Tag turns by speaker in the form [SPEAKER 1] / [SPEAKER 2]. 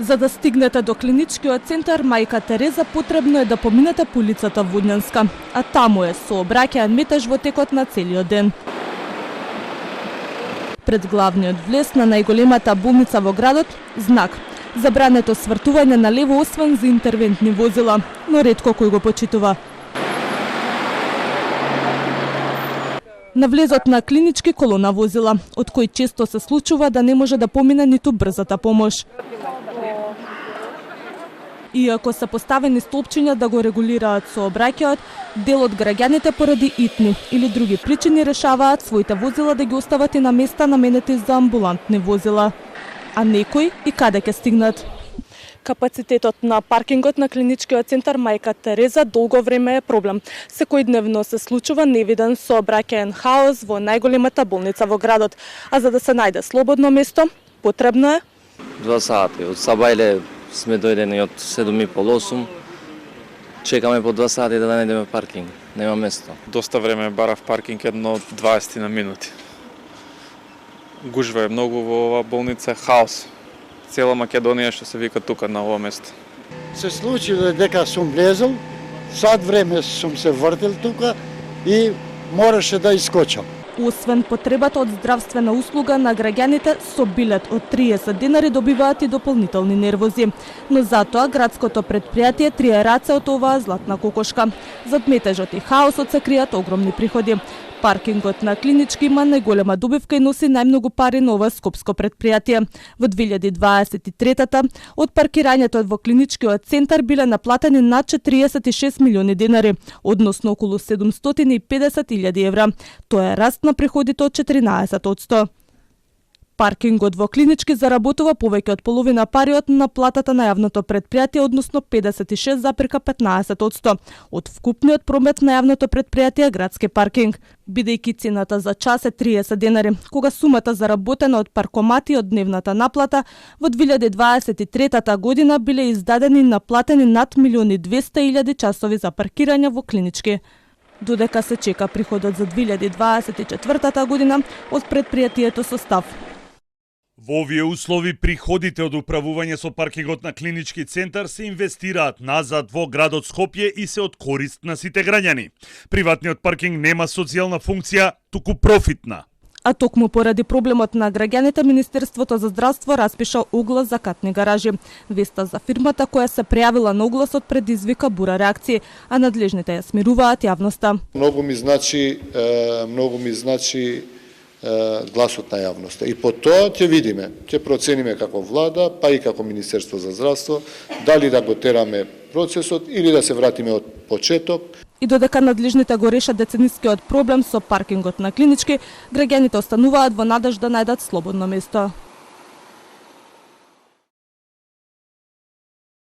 [SPEAKER 1] За да стигнете до клиничкиот центар Мајка Тереза, потребно е да поминете по улицата Водњанска, а таму е сообраќаен метеж во текот на целиот ден. Пред главниот влез на најголемата болница во градот, знак. Забрането свртување на лево освен за интервентни возила, но ретко кој го почитува. На влезот на клинички колона возила, од кој често се случува да не може да помине ниту брзата помош. Иако се поставени столпчиња да го регулираат сообраќајот, дел од граѓаните поради итни или други причини решаваат своите возила да ги остават и на места наменети за амбулантни возила. А некои и каде ќе стигнат? Капацитетот на паркингот на клиничкиот центар Мајка Тереза долго време е проблем. Секојдневно се случува невиден сообраќаен хаос во најголемата болница во градот, а за да се најде слободно место, потребно е
[SPEAKER 2] 2 сати. Од Сабајле сме дојдени од 7:30-8. Чекаме по 2 сати да најдеме паркинг. Нема место.
[SPEAKER 3] Доста време барав паркинг, едно 20 на минути. Гужва е многу во оваа болница, хаос. Цела Македонија што се вика тука на ова место.
[SPEAKER 4] Се случи дека сум влезел, сад време сум се вртел тука и мораше да искочам.
[SPEAKER 1] Освен потребата од здравствена услуга на граѓаните, со билет од 30 денари добиваат и дополнителни нервози. Но затоа градското предпријатие трие раце од оваа златна кокошка. Зад метежот и хаосот се кријат огромни приходи. Паркингот на клинички има најголема добивка и носи најмногу пари на ова скопско предпријатие. Во 2023-та од паркирањето во клиничкиот центар биле наплатени над 46 милиони денари, односно околу 750.000 евра. Тоа е раст на приходите од 14%. Паркингот во клинички заработува повеќе од половина париот на платата на јавното предпријатие, односно 56,15% од вкупниот промет на јавното предпријатие градски паркинг, бидејќи цената за час е 30 денари, кога сумата заработена од паркомати од дневната наплата во 2023 година биле издадени и наплатени над 1.200.000 часови за паркирање во клинички. Додека се чека приходот за 2024 година од предпријатието Состав.
[SPEAKER 5] Во овие услови приходите од управување со паркингот на клинички центар се инвестираат назад во градот Скопје и се од корист на сите граѓани. Приватниот паркинг нема социјална функција, туку профитна.
[SPEAKER 1] А токму поради проблемот на граѓаните, Министерството за здравство распиша оглас за катни гаражи. Веста за фирмата која се пријавила на огласот предизвика бура реакции, а надлежните ја смируваат јавноста.
[SPEAKER 4] Многу ми значи гласот на јавноста. И по тоа ќе видиме, ќе процениме како влада, па и како Министерство за здравство, дали да го тераме процесот или да се вратиме од почеток.
[SPEAKER 1] И додека надлежните го решат деценискиот проблем со паркингот на клинички, граѓаните остануваат во надеж да најдат слободно место.